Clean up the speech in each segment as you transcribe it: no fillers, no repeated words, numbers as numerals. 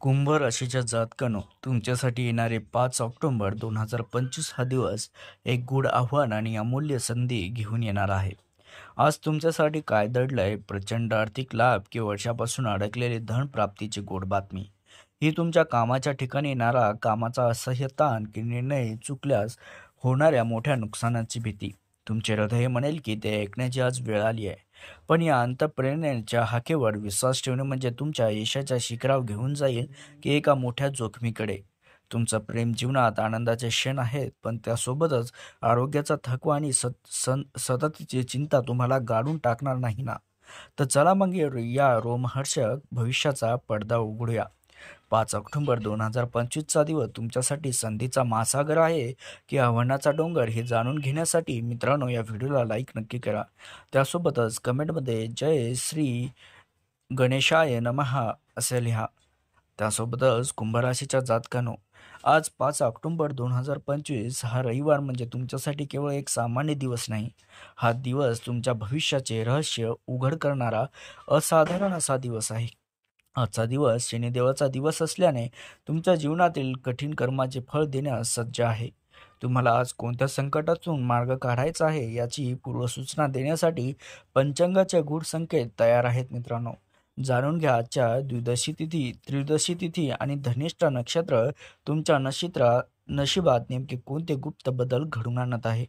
कुंभ राशीच्या जातकानो तुमच्यासाठी येणारे 5 ऑक्टोबर 2025 हा दिवस एक गूढ आव्हान आणि अमूल्य संधी घेऊन येणार आहे. आज तुमच्यासाठी काय दडलंय, प्रचंड आर्थिक लाभ की वर्षापासून अडकलेली धन प्राप्तीची गोड बातमी? ही तुमच्या कामाच्या ठिकाणी येणारा कामाचा असह्य ताण की निर्णय चुकल्यास होणाऱ्या मोठ्या नुकसानाची भीती. तुमचे हृदय म्हणेल की ते ऐकण्याची आज वेळ आली आहे. पण या अंतःप्रेरणेच्या हाकेवर विश्वास ठेवणे म्हणजे तुमच्या यशाच्या शिखरावर घेऊन जाईल की एका मोठ्या जोखमीकडे. तुमचं प्रेम जीवनात आनंदाचे क्षण आहेत, पण त्यासोबतच आरोग्याचा थकवा आणि सततची चिंता तुम्हाला गाडून टाकणार नाही ना? तर चला मग या रोमहर्षक भविष्याचा पडदा उघडूया. 5 ऑक्टोबर 2025चा दिवस तुमच्यासाठी संधीचा महासागर आहे की आव्हानाचा डोंगर, हे जाणून घेण्यासाठी मित्रांनो या व्हिडिओला लाईक नक्की करा. त्यासोबतच कमेंटमध्ये जय श्री गणेशाय नमः असे लिहा. त्यासोबतच कुंभराशीच्या जातकानो, आज 5 ऑक्टोबर 2025 हा रविवार म्हणजे तुमच्यासाठी केवळ एक सामान्य दिवस नाही. हा दिवस तुमच्या भविष्याचे रहस्य उघड करणारा असाधारण असा दिवस आहे. आजचा दिवस शनिदेवाचा दिवस असल्याने तुमच्या जीवनातील कठीण कर्माचे फळ देण्यास सज्ज आहे. तुम्हाला आज कोणत्या संकटातून मार्ग काढायचा आहे याची पूर्वसूचना देण्यासाठी पंचांगाचे गूढ संकेत तयार आहेत मित्रांनो. जाणून घ्या आजच्या द्वादशी तिथी, त्रयोदशी तिथी आणि धनिष्ठा नक्षत्र तुमच्या नशिबात नेमके कोणते गुप्त बदल घडून आणत आहे.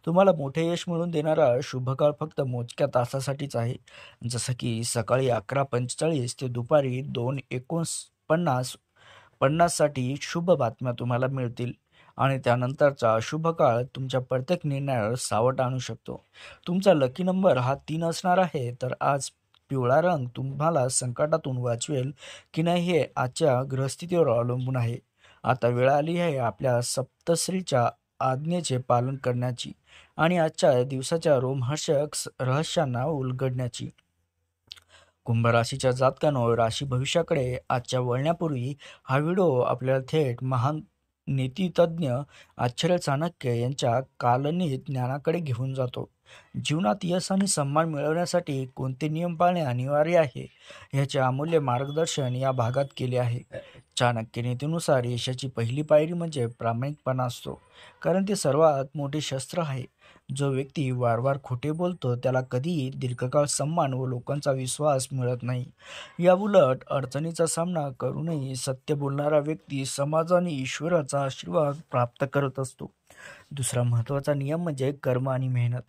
तुम्हाला मोठे यश मिळवून देणारा शुभ काळ फक्त मोजक्या तासासाठीच आहे. जसं की सकाळी 11:45 ते दुपारी 2:49 साठी शुभ बातम्या तुम्हाला मिळतील आणि त्यानंतरचा अशुभ काळ तुमच्या प्रत्येक निर्णयावर सावट आणू शकतो. तुमचा लकी नंबर हा 3 असणार आहे. तर आज पिवळा रंग तुम्हाला संकटातून वाचवेल की नाही हे आजच्या ग्रहस्थितीवर अवलंबून आहे. आता वेळ आली आहे आपल्या सप्तश्रीच्या आज्ञेचे पालन करण्याची आणि आजच्या दिवसाच्या रोमहर्षक रहस्यांना उलगडण्याची. कुंभ राशीच्या जातकांवर राशी भविष्याकडे आजच्या वळण्यापूर्वी हा व्हिडिओ आपल्याला थेट महान नीतितज्ञ आचार्य चाणक्य यांच्या कालनीत ज्ञानाकडे घेऊन जातो. जीवनात यश आणि सन्मान मिळवण्यासाठी कोणते नियम पाळणे अनिवार्य आहे याचे अमूल्य मार्गदर्शन या भागात केले आहे. चाणक्य नीतीनुसार यशाची पहिली पायरी म्हणजे प्रामाणिकपणा असतो, कारण ते सर्वात मोठे शस्त्र आहे. जो व्यक्ती वारंवार खोटे बोलतो त्याला कधीही दीर्घकाळ सन्मान व लोकांचा विश्वास मिळत नाही. याउलट अडचणीचा सामना करूनही सत्य बोलणारा व्यक्ती समाज आणि ईश्वराचा आशीर्वाद प्राप्त करत असतो. दुसरा महत्त्वाचा नियम म्हणजे कर्म आणि मेहनत.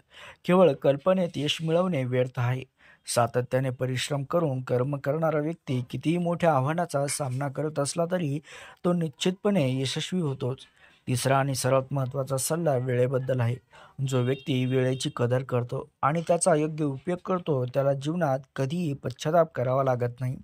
केवळ कल्पनेत यश मिळवणे व्यर्थ आहे. सातत्याने परिश्रम करून कर्म करणारा व्यक्ती कितीही मोठ्या आव्हानाचा सामना करत असला तरी तो निश्चितपणे यशस्वी होतोच. तिसरा आणि सर्वात महत्त्वाचा सल्ला वेळेबद्दल आहे. जो व्यक्ती वेळेची कदर करतो आणि त्याचा योग्य उपयोग करतो त्याला जीवनात कधीही पश्चाताप करावा लागत नाही.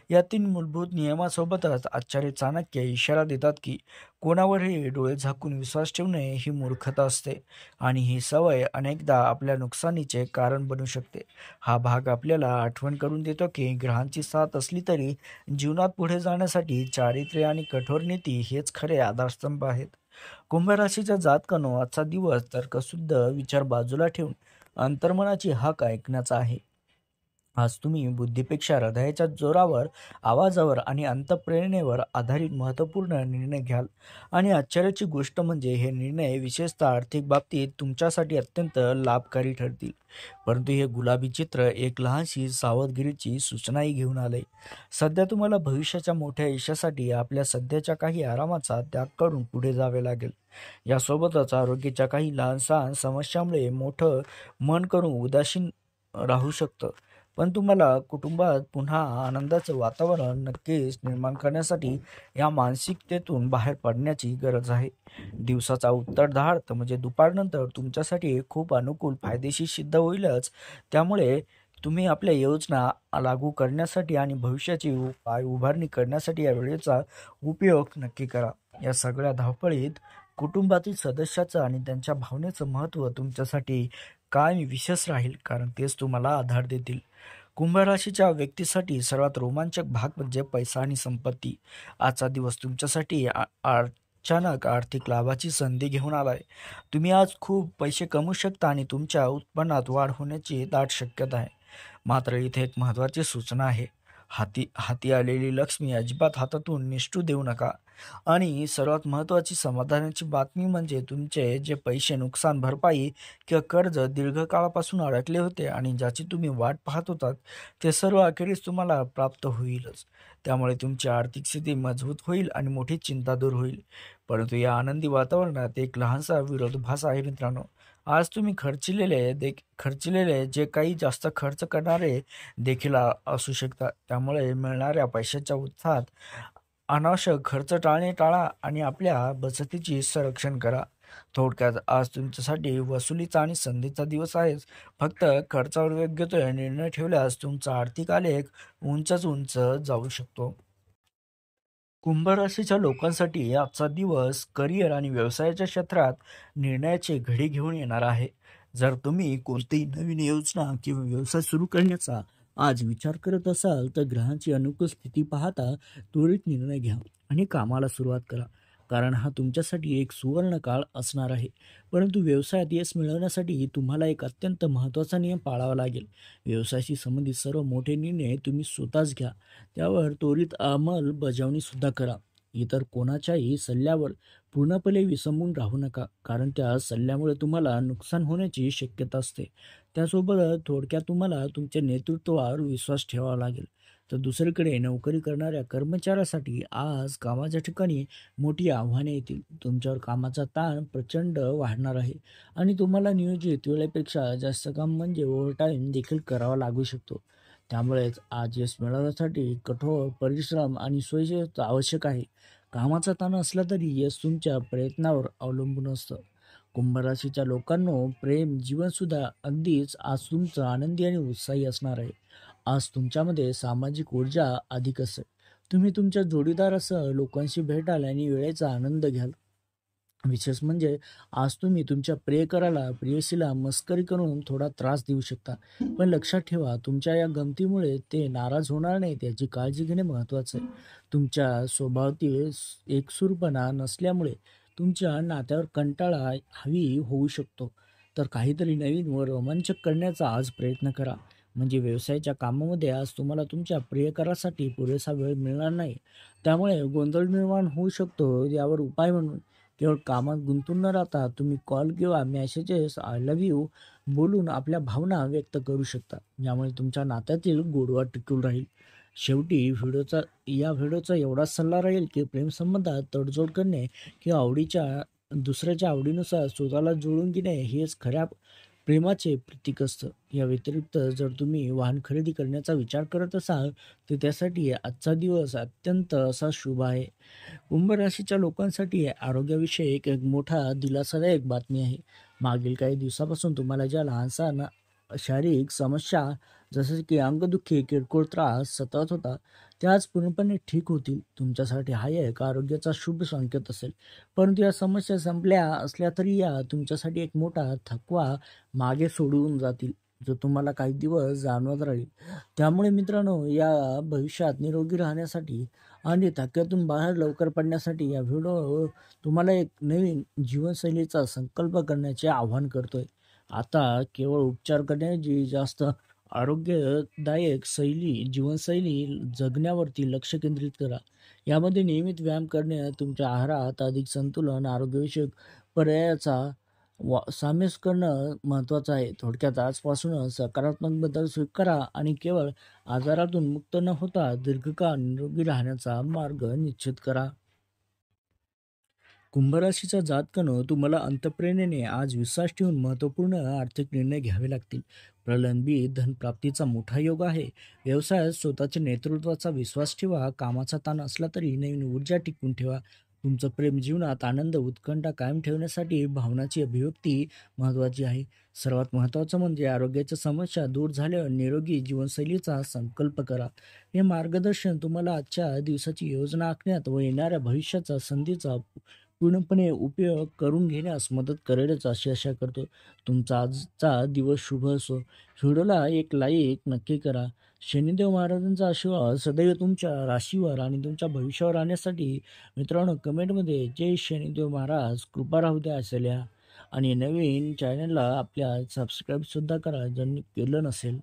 या 3 मूलभूत नियमासोबतच आचार्य चाणक्य इशारा देतात की कोणावरही डोळे झाकून विश्वास ठेवणे ही मूर्खता असते आणि ही सवय अनेकदा आपल्या नुकसानीचे कारण बनू शकते. हा भाग आपल्याला आठवण करून देतो की ग्रहांची साथ असली तरी जीवनात पुढे जाण्यासाठी चारित्र्य आणि कठोर नीती हेच खरे आधारस्तंभ आहेत. कुंभ राशीच्या जातकांनो, आजचा दिवस तर्कशुद्ध विचार बाजूला ठेवून अंतर्मनाची हाक ऐकण्याचा आहे. आज तुम्ही बुद्धीपेक्षा हृदयाच्या जोरावर, आवाजावर आणि अंतःप्रेरणेवर आधारित महत्त्वपूर्ण निर्णय घ्याल आणि आश्चर्याची गोष्ट म्हणजे हे निर्णय विशेषतः आर्थिक बाबतीत तुमच्यासाठी अत्यंत लाभकारी ठरतील. परंतु हे गुलाबी चित्र एक लहानशी सावधगिरीची सूचनाही घेऊन आले. सध्या तुम्हाला भविष्याच्या मोठ्या यशासाठी आपल्या सध्याच्या काही आरामाचा त्याग करून पुढे जावे लागेल. यासोबतच आरोग्याच्या काही लहान-सहान समस्यांमुळे मोठं मन करून उदासीन राहू शकतं. पण तुम्हाला कुटुंबात पुन्हा आनंदाचं वातावरण नक्कीच निर्माण करण्यासाठी या मानसिकतेतून बाहेर पडण्याची गरज आहे. दिवसाचा उत्तरार्ध म्हणजे दुपारनंतर तुमच्यासाठी खूप अनुकूल, फायदेशीर सिद्ध होईलच. त्यामुळे तुम्ही आपल्या योजना लागू करण्यासाठी आणि भविष्याची उभारणी करण्यासाठी या वेळेचा उपयोग नक्की करा. या सगळ्या धावपळीत कुटुंबातील सदस्याचं आणि त्यांच्या भावनेचं महत्त्व तुमच्यासाठी कायम विशेष राहील, कारण तेच तुम्हाला आधार देतील. कुंभ राशीच्या व्यक्तीसाठी सर्वात रोमांचक भाग म्हणजे पैसा आणि संपत्ती. आजचा दिवस तुमच्यासाठी अचानक आर्थिक लाभाची संधी घेऊन आलाय. तुम्ही आज खूप पैसे कमवू शकता आणि तुमच्या उत्पन्नात वाढ होण्याची दाट शक्यता आहे. मात्र इथे एक महत्त्वाची सूचना आहे. हाती हाती आलेली लक्ष्मी अजिबात हातातून निसटू देऊ नका. आणि सर्वात महत्त्वाची समाधानाची बातमी म्हणजे तुमचे जे पैसे नुकसान भरपाई किंवा कर्ज दीर्घकाळापासून अडकले होते आणि ज्याची तुम्ही वाट पाहत होतात, ते सर्व अखेरीस तुम्हाला प्राप्त होईलच. त्यामुळे तुमची आर्थिक स्थिती मजबूत होईल आणि मोठी चिंता दूर होईल. परंतु या आनंदी वातावरणात एक लहानसा विरोधाभास आहे मित्रांनो. आज तुम्ही खर्चिलेले जे काही जास्त खर्च करणारे देखील असू शकतात. त्यामुळे मिळणाऱ्या पैशाच्या उत्साहात अनावश्यक खर्च टाळा आणि आपल्या बचतीची संरक्षण करा. थोडक्यात आज तुमच्यासाठी वसुलीचा आणि संधीचा दिवस आहेच. फक्त खर्चावर योग्य तो निर्णय ठेवल्यास तुमचा आर्थिक आलेख उंचच उंच जाऊ शकतो. कुंभ राशीच्या लोकांसाठी आजचा दिवस करिअर आणि व्यवसायाच्या क्षेत्रात निर्णयाची घडी घेऊन येणार आहे. जर तुम्ही कोणतीही नवीन योजना किंवा व्यवसाय सुरू करण्याचा आज विचार करत असाल तर ग्रहांची अनुकूल स्थिती पाहता त्वरित निर्णय घ्या आणि कामाला सुरुवात करा. कारण हा तुमच्यासाठी एक सुवर्ण काळ असणार आहे. परंतु व्यवसायात यश मिळवण्यासाठी तुम्हाला एक अत्यंत महत्त्वाचा नियम पाळावा लागेल. व्यवसायाशी संबंधित सर्व मोठे निर्णय तुम्ही स्वतःच घ्या. त्यावर त्वरित अंमलबजावणीसुद्धा करा. इतर कोणाच्याही सल्ल्यावर पूर्णपणे विसंबून राहू नका, कारण त्या सल्ल्यामुळे तुम्हाला नुकसान होण्याची शक्यता असते. त्यासोबत थोडक्यात तुम्हाला तुमच्या नेतृत्वावर विश्वास ठेवावा लागेल. तर दुसरीकडे नोकरी करणाऱ्या कर्मचाऱ्यासाठी आज कामाच्या ठिकाणी मोठी आव्हाने येतील. तुमच्यावर कामाचा ताण प्रचंड वाढणार आहे आणि तुम्हाला नियोजित वेळेपेक्षा जास्त काम म्हणजे ओव्हरटाईम देखील करावा लागू शकतो. त्यामुळेच आज यश मिळवण्यासाठी कठोर परिश्रम आणि स्वयंशिस्त आवश्यक आहे. कामाचा ताण असला तरी यश तुमच्या प्रयत्नावर अवलंबून असतं. कुंभ राशीच्या लोकांनो, प्रेम जीवनसुद्धा अगदीच आज तुमचं आनंदी आणि उत्साही असणार आहे. आज तुमच्यामध्ये सामाजिक ऊर्जा अधिक असेल. तुम्ही तुमच्या जोडीदारासह लोकांशी भेटाल आणि वेळेचा आनंद घ्याल. विशेष म्हणजे आज तुम्ही तुमच्या प्रियकराला प्रेयसीला मस्करी करून थोडा त्रास देऊ शकता. पण लक्षात ठेवा, तुमच्या या गमतीमुळे ते नाराज होणार नाहीत याची काळजी घेणे महत्त्वाचं आहे. तुमच्या स्वभावातील एकसूरपणा नसल्यामुळे तुमच्या नात्यावर कंटाळा हवी होऊ शकतो. तर काहीतरी नवीन व रोमांचक करण्याचा आज प्रयत्न करा. म्हणजे व्यवसायाच्या कामामध्ये आज तुम्हाला तुमच्या प्रियकरासाठी पुरेसा वेळ मिळणार नाही. त्यामुळे गोंधळ निर्माण होऊ शकतो. यावर उपाय म्हणून केवळ कामात गुंतून न राहता तुम्ही कॉल किंवा मेसेजेस आय लव्ह यू बोलून आपल्या भावना व्यक्त करू शकता. यामुळे तुमच्या नात्यातील गोडवा टिकून राहील. शेवटी व्हिडिओचा एवढाच सल्ला राहील की प्रेमसंबंधात तडजोड करणे किंवा दुसऱ्याच्या आवडीनुसार स्वतःला जुळवून घेणे हेच खऱ्या प्रेमाचे प्रतीक असतं. या व्यतिरिक्त जर तुम्ही वाहन खरेदी करण्याचा विचार करत असाल तर त्यासाठी आजचा दिवस अत्यंत असा शुभ आहे. कुंभ राशीच्या लोकांसाठी आरोग्याविषयी एक मोठा दिलासादायक बातमी आहे. मागील काही दिवसापासून तुम्हाला ज्या लहानसहान शारीरिक समस्या जसं की अंगदुखी, किरकोळ त्रास सतत होता, त्या आज पूर्णपणे ठीक होतील. तुमच्यासाठी हा एक आरोग्याचा शुभ संकेत असेल. परंतु या समस्या संपल्या असल्या तरी या तुमच्यासाठी एक मोठा थकवा मागे सोडून जातील, जो तुम्हाला काही दिवस जाणवत राहील. त्यामुळे मित्रांनो, या भविष्यात निरोगी राहण्यासाठी आणि धक्क्यातून बाहेर लवकर पडण्यासाठी या व्हिडिओ तुम्हाला एक नवीन जीवनशैलीचा संकल्प करण्याचे आवाहन करतोय. आता केवळ उपचार करण्याऐवजी जास्त आरोग्यदायक जीवनशैली जगण्यावरती लक्ष केंद्रित करा. यामध्ये नियमित व्यायाम करणे, तुमच्या आहारात अधिक संतुलन, आरोग्यविषयक पर्यायाचा सामेस करणं महत्त्वाचं आहे. थोडक्यात आजपासूनच सकारात्मक बदल स्वीकारा आणि केवळ आजारातून मुक्त न होता दीर्घकाळ निरोगी राहण्याचा मार्ग निश्चित करा. कुंभराशीचा जातकानं तुम्हाला अंतःप्रेरणेने आज विश्वास ठेवून महत्त्वपूर्ण आर्थिक निर्णय घ्यावे लागतील. प्रलंबित धनप्राप्तीचा मोठा योग आहे. व्यवसायात स्वतःच्या नेतृत्वाचा विश्वास ठेवा. कामाचा ताण असला तरी नवीन ऊर्जा टिकवून ठेवा. तुमचं प्रेम जीवनात आनंद उत्कंठा कायम ठेवण्यासाठी भावनाची अभिव्यक्ती महत्त्वाची आहे. सर्वात महत्त्वाचं म्हणजे आरोग्याच्या समस्या दूर झाल्यावर निरोगी जीवनशैलीचा संकल्प करा. हे मार्गदर्शन तुम्हाला आजच्या दिवसाची योजना आखण्यात व येणाऱ्या भविष्याच्या संधीचा पूर्णपणे उपयोग करून घेण्यास मदत करेलच अशी आशा करतो. तुमचा आजचा दिवस शुभ असो. व्हिडिओला एक लाईक नक्की करा. शनिदेव महाराजांचा आशीर्वाद सदैव तुमच्या राशीवर आणि तुमच्या भविष्यावर राहण्यासाठी मित्रांनो कमेंटमध्ये जय शनिदेव महाराज कृपा राहू द्या असे लिहा आणि नवीन चॅनलला आपल्या सबस्क्राईबसुद्धा करा ज्यांनी केलं नसेल.